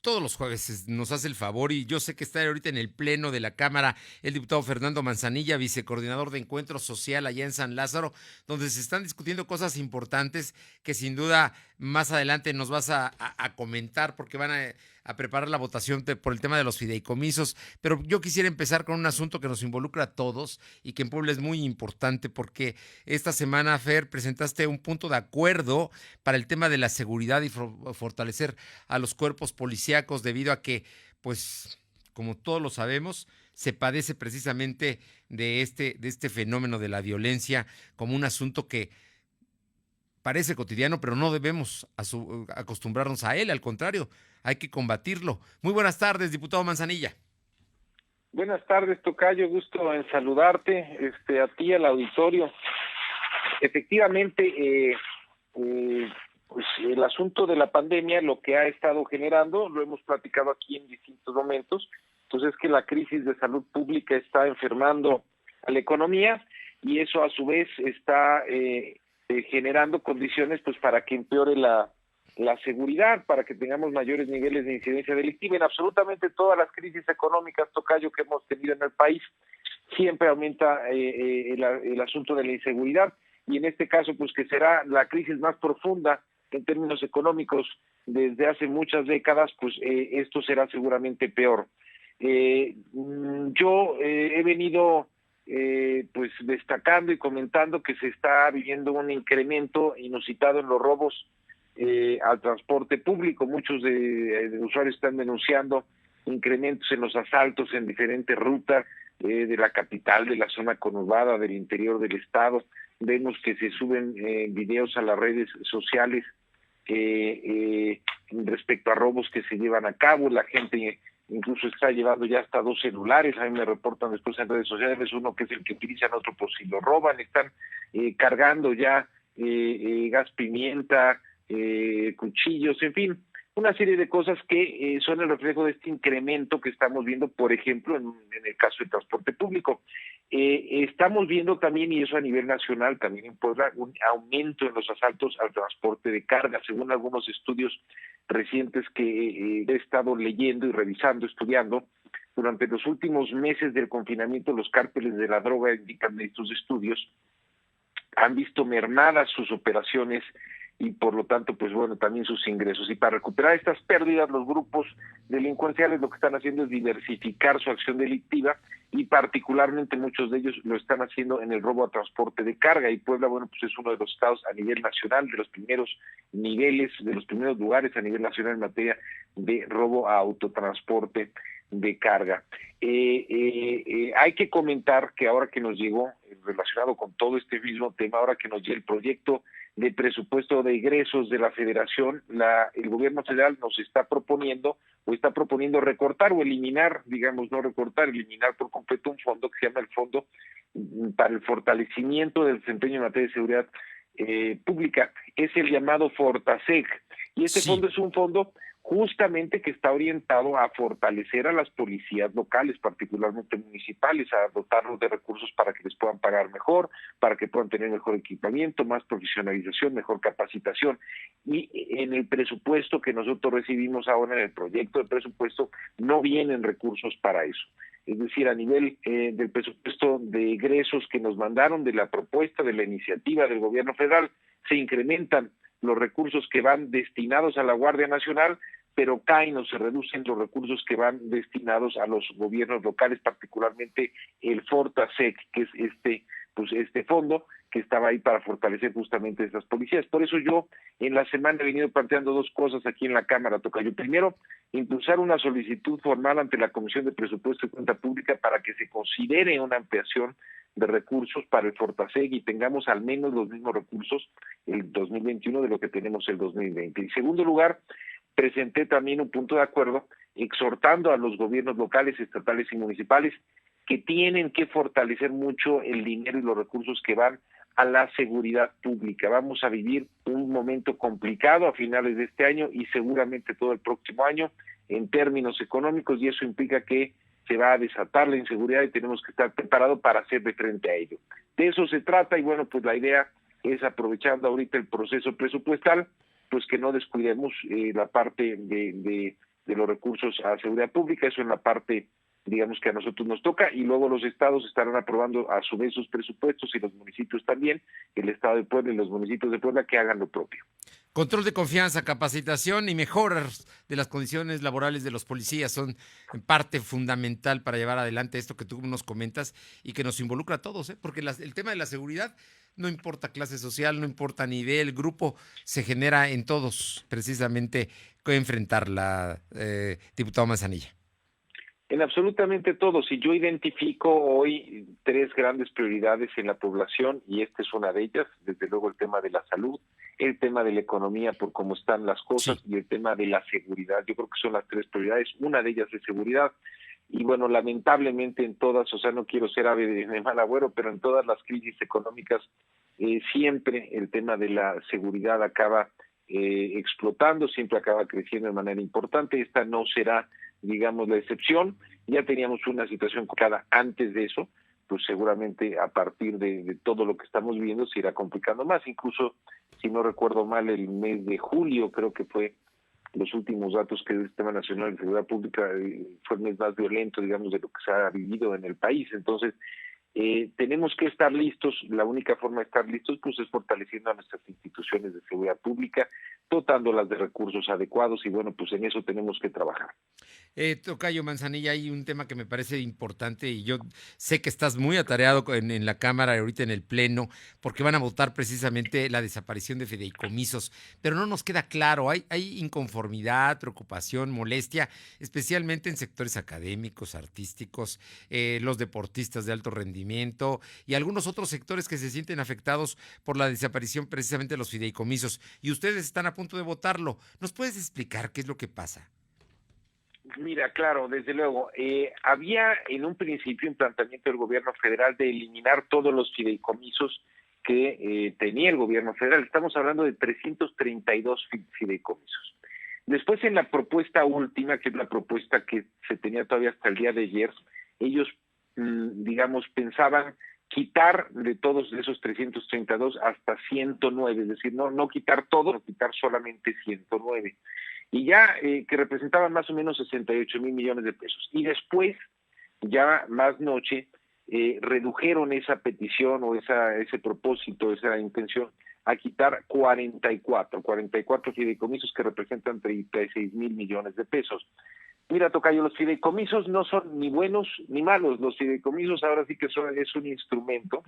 todos los jueves nos hace el favor, y yo sé que está ahorita en el pleno de la Cámara el diputado Fernando Manzanilla, vicecoordinador de Encuentro Social allá en San Lázaro, donde se están discutiendo cosas importantes que sin duda más adelante nos vas a comentar, porque van a preparar la votación por el tema de los fideicomisos. Pero yo quisiera empezar con un asunto que nos involucra a todos y que en Puebla es muy importante, porque esta semana, Fer, presentaste un punto de acuerdo para el tema de la seguridad y fortalecer a los cuerpos policíacos, debido a que, pues, como todos lo sabemos, se padece precisamente de este fenómeno de la violencia como un asunto que parece cotidiano, pero no debemos acostumbrarnos a él, al contrario, hay que combatirlo. Muy buenas tardes, diputado Manzanilla. Buenas tardes, tocayo, gusto en saludarte, a ti, al auditorio. Efectivamente, pues el asunto de la pandemia, lo que ha estado generando, lo hemos platicado aquí en distintos momentos, pues es que la crisis de salud pública está enfermando a la economía, y eso a su vez está generando condiciones pues para que empeore la seguridad, para que tengamos mayores niveles de incidencia delictiva. En absolutamente todas las crisis económicas, tocayo, que hemos tenido en el país, siempre aumenta el asunto de la inseguridad, y en este caso pues que será la crisis más profunda en términos económicos desde hace muchas décadas, pues esto será seguramente peor. Yo he venido pues destacando y comentando que se está viviendo un incremento inusitado en los robos al transporte público. Muchos de usuarios están denunciando incrementos en los asaltos en diferentes rutas de la capital, de la zona conurbada, del interior del estado. Vemos que se suben videos a las redes sociales respecto a robos que se llevan a cabo. La gente incluso está llevando ya hasta 2 celulares. A mí me reportan después en redes sociales uno que es el que utilizan, otro por si lo roban. Están cargando ya gas pimienta, cuchillos, en fin, una serie de cosas que son el reflejo de este incremento que estamos viendo, por ejemplo, en el caso del transporte público. Estamos viendo también, y eso a nivel nacional, también en Puebla, un aumento en los asaltos al transporte de carga, según algunos estudios recientes que he estado leyendo y revisando, estudiando. Durante los últimos meses del confinamiento, los cárteles de la droga, indican estos estudios, han visto mermadas sus operaciones y por lo tanto, pues bueno, también sus ingresos. Y para recuperar estas pérdidas, los grupos delincuenciales lo que están haciendo es diversificar su acción delictiva, y particularmente muchos de ellos lo están haciendo en el robo a transporte de carga. Y Puebla, bueno, pues es uno de los estados a nivel nacional, de los primeros niveles, de los primeros lugares a nivel nacional en materia de robo a autotransporte de carga. Hay que comentar que ahora que nos llegó, relacionado con todo este mismo tema, ahora que nos llega el proyecto de presupuesto de egresos de la Federación, el gobierno federal nos está proponiendo recortar o eliminar, digamos, no recortar, eliminar por completo un fondo que se llama el Fondo para el Fortalecimiento del Desempeño en Materia de Seguridad Pública. Es el llamado Fortaseg, y este fondo Sí. es un fondo justamente que está orientado a fortalecer a las policías locales, particularmente municipales, a dotarlos de recursos para que les puedan pagar mejor, para que puedan tener mejor equipamiento, más profesionalización, mejor capacitación. Y en el presupuesto que nosotros recibimos ahora, en el proyecto de presupuesto, no vienen recursos para eso. Es decir, a nivel del presupuesto de egresos que nos mandaron, de la propuesta, de la iniciativa del gobierno federal, se incrementan los recursos que van destinados a la Guardia Nacional, pero caen o se reducen los recursos que van destinados a los gobiernos locales, particularmente el Fortasec, que es este fondo que estaba ahí para fortalecer justamente esas policías. Por eso yo en la semana he venido planteando 2 cosas aquí en la Cámara, tocayo. Primero, impulsar una solicitud formal ante la Comisión de Presupuesto y Cuenta Pública para que se considere una ampliación de recursos para el Fortaseg y tengamos al menos los mismos recursos el 2021 de lo que tenemos el 2020. En segundo lugar, presenté también un punto de acuerdo exhortando a los gobiernos locales, estatales y municipales que tienen que fortalecer mucho el dinero y los recursos que van a la seguridad pública. Vamos a vivir un momento complicado a finales de este año y seguramente todo el próximo año en términos económicos, y eso implica que se va a desatar la inseguridad y tenemos que estar preparados para hacerle frente a ello. De eso se trata, y bueno, pues la idea es, aprovechando ahorita el proceso presupuestal, pues que no descuidemos la parte de de los recursos a seguridad pública. Eso en la parte, digamos, que a nosotros nos toca, y luego los estados estarán aprobando a su vez sus presupuestos, y los municipios también, el estado de Puebla y los municipios de Puebla que hagan lo propio. Control de confianza, capacitación y mejoras de las condiciones laborales de los policías son parte fundamental para llevar adelante esto que tú nos comentas y que nos involucra a todos, ¿eh? Porque el tema de la seguridad no importa clase social, no importa nivel, grupo, se genera en todos precisamente que enfrentarla, diputado Manzanilla. En absolutamente todo. Si yo identifico hoy 3 grandes prioridades en la población, y esta es una de ellas, desde luego el tema de la salud, el tema de la economía por cómo están las cosas, Sí. y el tema de la seguridad. Yo creo que son las 3 prioridades. Una de ellas es seguridad. Y bueno, lamentablemente en todas, o sea, no quiero ser ave de mal agüero, pero en todas las crisis económicas siempre el tema de la seguridad acaba explotando, siempre acaba creciendo de manera importante. Esta no será, digamos, la excepción. Ya teníamos una situación complicada antes de eso, pues seguramente a partir de todo lo que estamos viendo se irá complicando más. Incluso, si no recuerdo mal, el mes de julio, creo que fue los últimos datos que el Sistema Nacional de Seguridad Pública, fue el mes más violento, digamos, de lo que se ha vivido en el país. Entonces, tenemos que estar listos. La única forma de estar listos pues es fortaleciendo a nuestras instituciones de seguridad pública, dotándolas de recursos adecuados, y bueno, pues en eso tenemos que trabajar. Tocayo Manzanilla, hay un tema que me parece importante y yo sé que estás muy atareado en la Cámara, ahorita en el Pleno, porque van a votar precisamente la desaparición de fideicomisos, pero no nos queda claro, hay inconformidad, preocupación, molestia, especialmente en sectores académicos, artísticos, los deportistas de alto rendimiento y algunos otros sectores que se sienten afectados por la desaparición precisamente de los fideicomisos, y ustedes están a punto de votarlo. ¿Nos puedes explicar qué es lo que pasa? Mira, claro, desde luego, había en un principio un planteamiento del gobierno federal de eliminar todos los fideicomisos que tenía el gobierno federal. Estamos hablando de 332 fideicomisos. Después, en la propuesta última, que es la propuesta que se tenía todavía hasta el día de ayer, ellos, digamos, pensaban quitar de todos esos 332 hasta 109, es decir, no quitar todo, no quitar solamente 109, y ya que representaban más o menos 68,000 millones de pesos. Y después, ya más noche, redujeron esa petición o ese propósito, esa intención, a quitar 44 fideicomisos que representan 36,000 millones de pesos. Mira, tocayo, los fideicomisos no son ni buenos ni malos. Los fideicomisos ahora sí que es un instrumento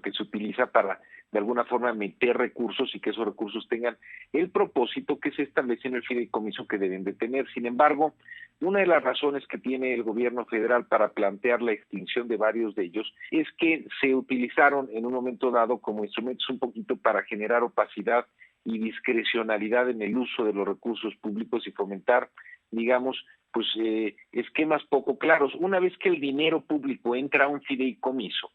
que se utiliza para, de alguna forma, meter recursos y que esos recursos tengan el propósito que se establece en el fideicomiso que deben de tener. Sin embargo, una de las razones que tiene el gobierno federal para plantear la extinción de varios de ellos es que se utilizaron en un momento dado como instrumentos un poquito para generar opacidad y discrecionalidad en el uso de los recursos públicos y fomentar, digamos, pues esquemas poco claros. Una vez que el dinero público entra a un fideicomiso,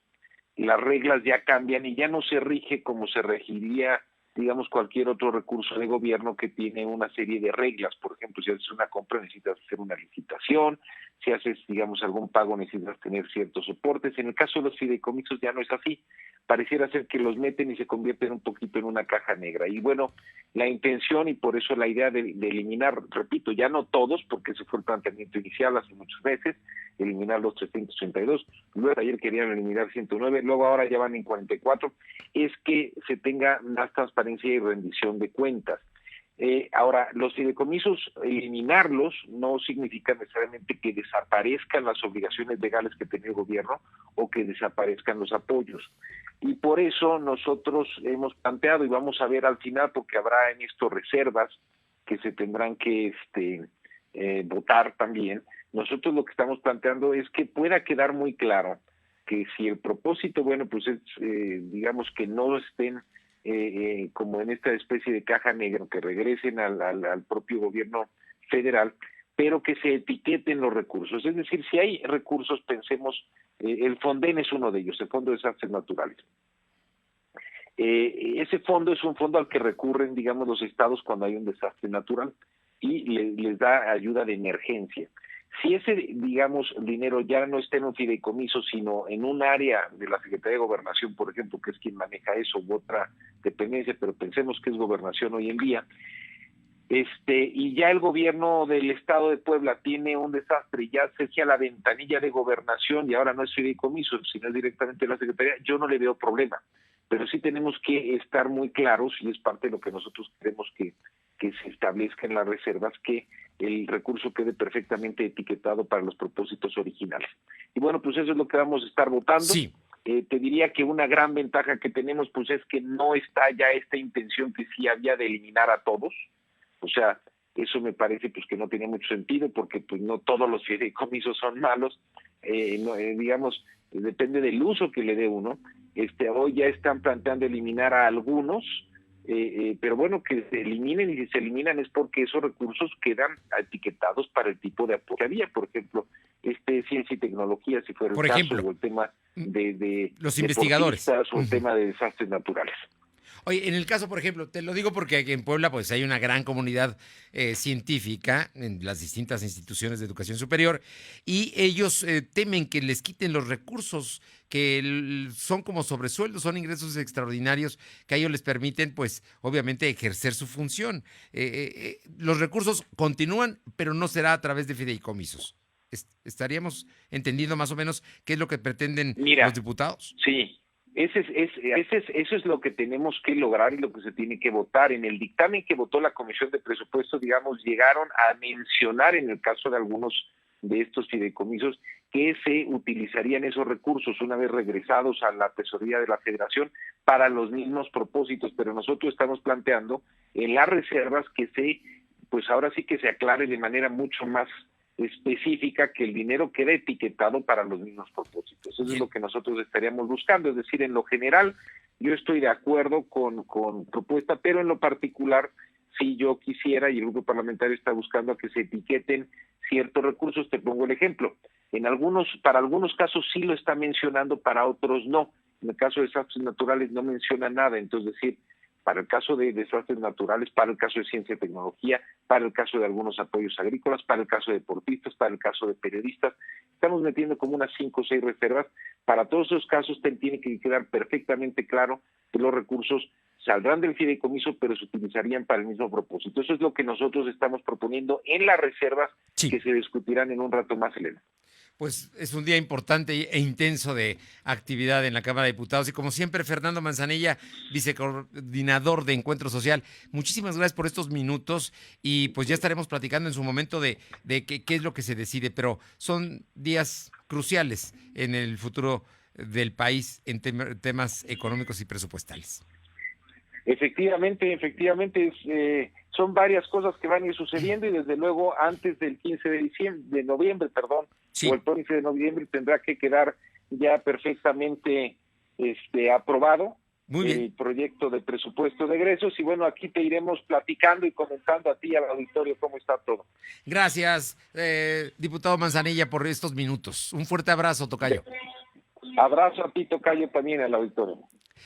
las reglas ya cambian y ya no se rige como se regiría, digamos, cualquier otro recurso de gobierno que tiene una serie de reglas. Por ejemplo, si haces una compra necesitas hacer una licitación, si haces, digamos, algún pago necesitas tener ciertos soportes. En el caso de los fideicomisos ya no es así. Pareciera ser que los meten y se convierten un poquito en una caja negra. Y bueno, la intención y por eso la idea de eliminar, repito, ya no todos, porque ese fue el planteamiento inicial hace muchos meses, eliminar los 332, luego ayer querían eliminar 109, luego ahora ya van en 44, es que se tenga más transparencia y rendición de cuentas. Ahora, los fideicomisos, eliminarlos no significa necesariamente que desaparezcan las obligaciones legales que tenía el gobierno o que desaparezcan los apoyos. Y por eso nosotros hemos planteado, y vamos a ver al final, porque habrá en esto reservas que se tendrán que votar también. Nosotros lo que estamos planteando es que pueda quedar muy claro que si el propósito, bueno, pues es, digamos, que no estén como en esta especie de caja negra, que regresen al propio gobierno federal, pero que se etiqueten los recursos. Es decir, si hay recursos, pensemos, el FONDEN es uno de ellos, el Fondo de Desastres Naturales. Ese fondo es un fondo al que recurren, digamos, los estados cuando hay un desastre natural y les da ayuda de emergencia. Si ese, digamos, dinero ya no está en un fideicomiso, sino en un área de la Secretaría de Gobernación, por ejemplo, que es quien maneja eso, u otra dependencia, pero pensemos que es Gobernación hoy en día, y ya el gobierno del estado de Puebla tiene un desastre, ya cerca la ventanilla de gobernación y ahora no es fideicomiso, sino es directamente la Secretaría, yo no le veo problema, pero sí tenemos que estar muy claros, y es parte de lo que nosotros queremos que se establezca en las reservas, que el recurso quede perfectamente etiquetado para los propósitos originales. Y bueno, pues eso es lo que vamos a estar votando. Sí. Te diría que una gran ventaja que tenemos pues es que no está ya esta intención que sí había de eliminar a todos. O sea, eso me parece pues que no tiene mucho sentido, porque pues no todos los fideicomisos son malos, digamos, depende del uso que le dé uno. Hoy ya están planteando eliminar a algunos, pero bueno, que se eliminen, y si se eliminan es porque esos recursos quedan etiquetados para el tipo de apoyo que había. Por ejemplo, ciencia y tecnología, si fuera Por el ejemplo, caso, o el tema de los investigadores, o el tema de desastres naturales. Oye, en el caso, por ejemplo, te lo digo porque aquí en Puebla pues hay una gran comunidad científica en las distintas instituciones de educación superior, y ellos temen que les quiten los recursos que son como sobresueldos, son ingresos extraordinarios que a ellos les permiten pues obviamente ejercer su función. Los recursos continúan, pero no será a través de fideicomisos. ¿Estaríamos entendiendo más o menos qué es lo que pretenden los Mira, diputados? sí, eso es lo que tenemos que lograr y lo que se tiene que votar. En el dictamen que votó la Comisión de Presupuesto, digamos, llegaron a mencionar en el caso de algunos de estos fideicomisos que se utilizarían esos recursos una vez regresados a la tesorería de la Federación para los mismos propósitos, pero nosotros estamos planteando en las reservas que pues ahora sí que se aclare de manera mucho más específica, que el dinero quede etiquetado para los mismos propósitos. Eso es lo que nosotros estaríamos buscando. Es decir, en lo general yo estoy de acuerdo con propuesta, pero en lo particular si yo quisiera, y el grupo parlamentario está buscando, a que se etiqueten ciertos recursos. Te pongo el ejemplo. Para algunos casos sí lo está mencionando, para otros no. En el caso de desastres naturales no menciona nada. Entonces, decir, para el caso de desastres naturales, para el caso de ciencia y tecnología, para el caso de algunos apoyos agrícolas, para el caso de deportistas, para el caso de periodistas, estamos metiendo como unas 5 o 6 reservas. Para todos esos casos tiene que quedar perfectamente claro que los recursos saldrán del fideicomiso, pero se utilizarían para el mismo propósito. Eso es lo que nosotros estamos proponiendo en las reservas, Sí. que se discutirán en un rato más, Elena. Pues es un día importante e intenso de actividad en la Cámara de Diputados. Y como siempre, Fernando Manzanilla, vicecoordinador de Encuentro Social, muchísimas gracias por estos minutos, y pues ya estaremos platicando en su momento de qué es lo que se decide, pero son días cruciales en el futuro del país en temas económicos y presupuestales. Efectivamente, son varias cosas que van a ir sucediendo, y desde luego antes del 15 de noviembre, Sí. o el 15 de noviembre tendrá que quedar ya perfectamente aprobado Muy bien. el proyecto de presupuesto de egresos, y bueno, aquí te iremos platicando y comentando a ti y al auditorio cómo está todo. Gracias, diputado Manzanilla, por estos minutos. Un fuerte abrazo, tocayo. Abrazo a ti, tocayo, también al auditorio.